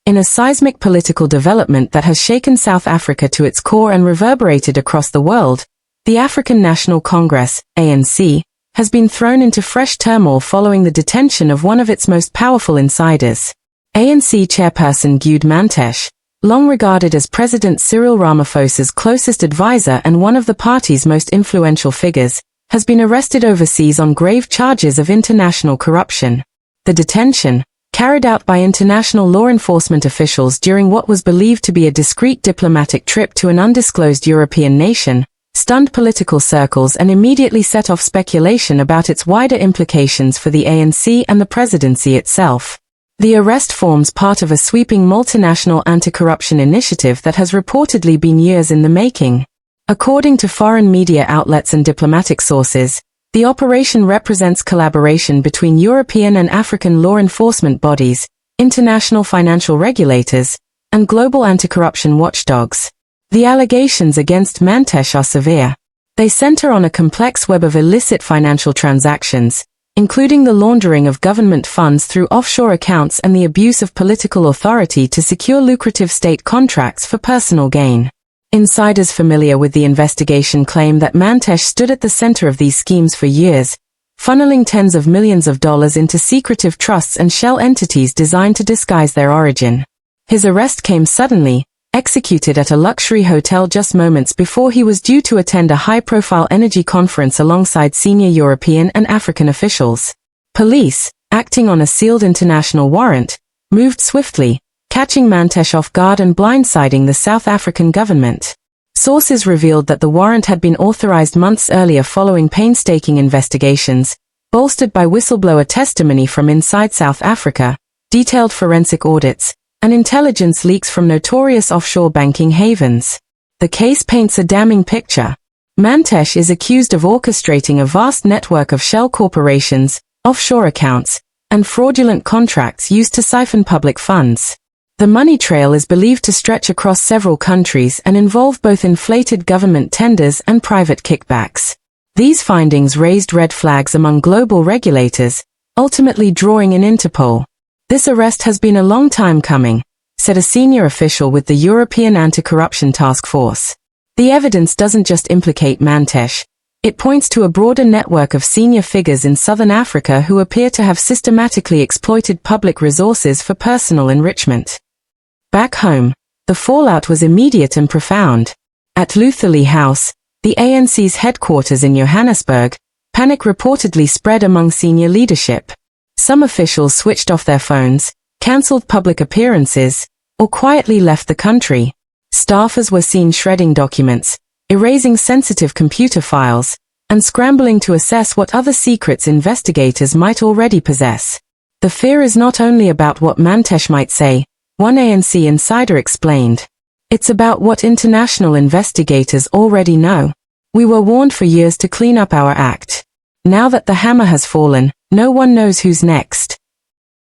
In a seismic political development that has shaken South Africa to its core and reverberated across the world, the African National Congress, ANC, has been thrown into fresh turmoil following the detention of one of its most powerful insiders. ANC chairperson Gwede Mantashe, long regarded as President Cyril Ramaphosa's closest advisor and one of the party's most influential figures, has been arrested overseas on grave charges of international corruption. The detention, carried out by international law enforcement officials during what was believed to be a discreet diplomatic trip to an undisclosed European nation, stunned political circles and immediately set off speculation about its wider implications for the ANC and the presidency itself. The arrest forms part of a sweeping multinational anti-corruption initiative that has reportedly been years in the making. According to foreign media outlets and diplomatic sources, the operation represents collaboration between European and African law enforcement bodies, international financial regulators, and global anti-corruption watchdogs. The allegations against Mantashe are severe. They center on a complex web of illicit financial transactions, including the laundering of government funds through offshore accounts and the abuse of political authority to secure lucrative state contracts for personal gain. Insiders familiar with the investigation claim that Mantashe stood at the center of these schemes for years, funneling tens of millions of dollars into secretive trusts and shell entities designed to disguise their origin. His arrest came suddenly, executed at a luxury hotel just moments before he was due to attend a high-profile energy conference alongside senior European and African officials. Police, acting on a sealed international warrant, moved swiftly, catching Mantashe off guard and blindsiding the South African government. Sources revealed that the warrant had been authorized months earlier following painstaking investigations, bolstered by whistleblower testimony from inside South Africa, detailed forensic audits, and intelligence leaks from notorious offshore banking havens. The case paints a damning picture. Mantashe is accused of orchestrating a vast network of shell corporations, offshore accounts, and fraudulent contracts used to siphon public funds. The money trail is believed to stretch across several countries and involve both inflated government tenders and private kickbacks. These findings raised red flags among global regulators, ultimately drawing in Interpol. "This arrest has been a long time coming," said a senior official with the European Anti-Corruption Task Force. "The evidence doesn't just implicate Mantashe. It points to a broader network of senior figures in southern Africa who appear to have systematically exploited public resources for personal enrichment." Back home, the fallout was immediate and profound. At Lutherley House, the ANC's headquarters in Johannesburg, panic reportedly spread among senior leadership. Some officials switched off their phones, cancelled public appearances, or quietly left the country. Staffers were seen shredding documents, erasing sensitive computer files, and scrambling to assess what other secrets investigators might already possess. "The fear is not only about what Mantashe might say," one ANC insider explained. "It's about what international investigators already know. We were warned for years to clean up our act. Now that the hammer has fallen, no one knows who's next."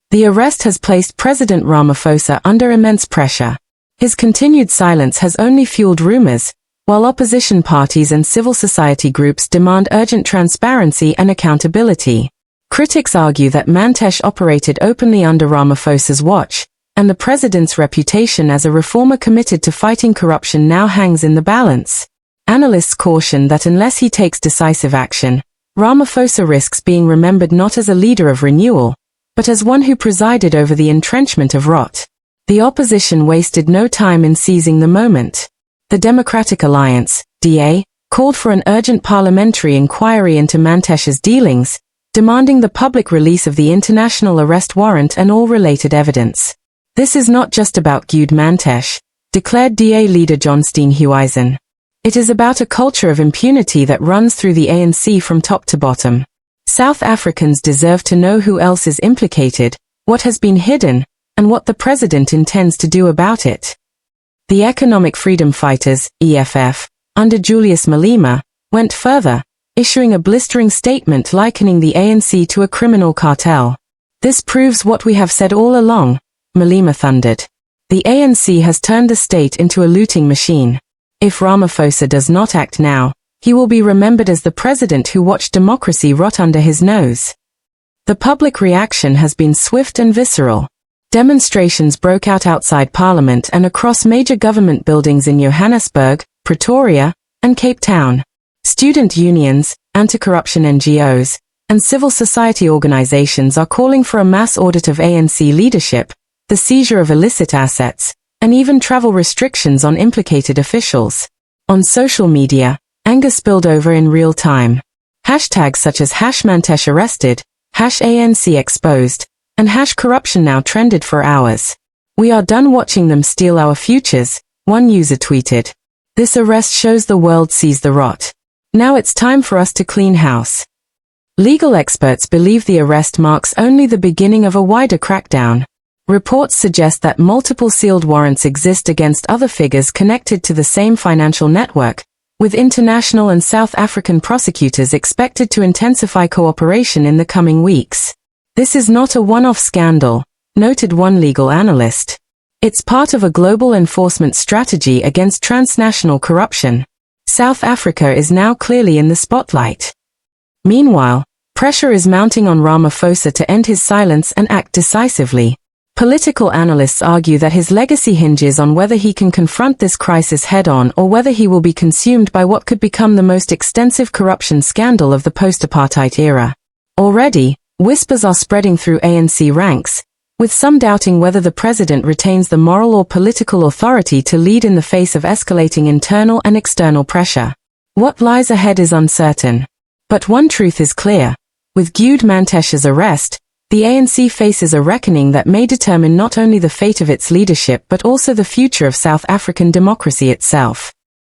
The arrest has placed President Ramaphosa under immense pressure. His continued silence has only fueled rumors, while opposition parties and civil society groups demand urgent transparency and accountability. Critics argue that Mantashe operated openly under Ramaphosa's watch, and the president's reputation as a reformer committed to fighting corruption now hangs in the balance. Analysts caution that unless he takes decisive action, Ramaphosa risks being remembered not as a leader of renewal, but as one who presided over the entrenchment of rot. The opposition wasted no time in seizing the moment. The Democratic Alliance, DA, called for an urgent parliamentary inquiry into Mantashe's dealings, demanding the public release of the international arrest warrant and all related evidence. "This is not just about Gwede Mantashe," declared DA leader John Steenhuisen. "It is about a culture of impunity that runs through the ANC from top to bottom. South Africans deserve to know who else is implicated, what has been hidden, and what the president intends to do about it." The Economic Freedom Fighters, EFF, under Julius Malema, went further, issuing a blistering statement likening the ANC to a criminal cartel. "This proves what we have said all along," Malema thundered. "The ANC has turned the state into a looting machine. If Ramaphosa does not act now, he will be remembered as the president who watched democracy rot under his nose." The public reaction has been swift and visceral. Demonstrations broke out outside Parliament and across major government buildings in Johannesburg, Pretoria, and Cape Town. Student unions, anti-corruption NGOs, and civil society organizations are calling for a mass audit of ANC leadership, the seizure of illicit assets, and even travel restrictions on implicated officials. On social media, anger spilled over in real time. Hashtags such as #Mantashe arrested, #ANC exposed, and #corruption now trended for hours. "We are done watching them steal our futures," one user tweeted. "This arrest shows the world sees the rot. Now it's time for us to clean house." Legal experts believe the arrest marks only the beginning of a wider crackdown. Reports suggest that multiple sealed warrants exist against other figures connected to the same financial network, with international and South African prosecutors expected to intensify cooperation in the coming weeks. "This is not a one-off scandal," noted one legal analyst. "It's part of a global enforcement strategy against transnational corruption." South Africa is now clearly in the spotlight. Meanwhile, pressure is mounting on Ramaphosa to end his silence and act decisively. Political analysts argue that his legacy hinges on whether he can confront this crisis head-on or whether he will be consumed by what could become the most extensive corruption scandal of the post-apartheid era. Already, whispers are spreading through ANC ranks, with some doubting whether the president retains the moral or political authority to lead in the face of escalating internal and external pressure. What lies ahead is uncertain. But one truth is clear. With Gwede Mantashe's arrest, the ANC faces a reckoning that may determine not only the fate of its leadership but also the future of South African democracy itself.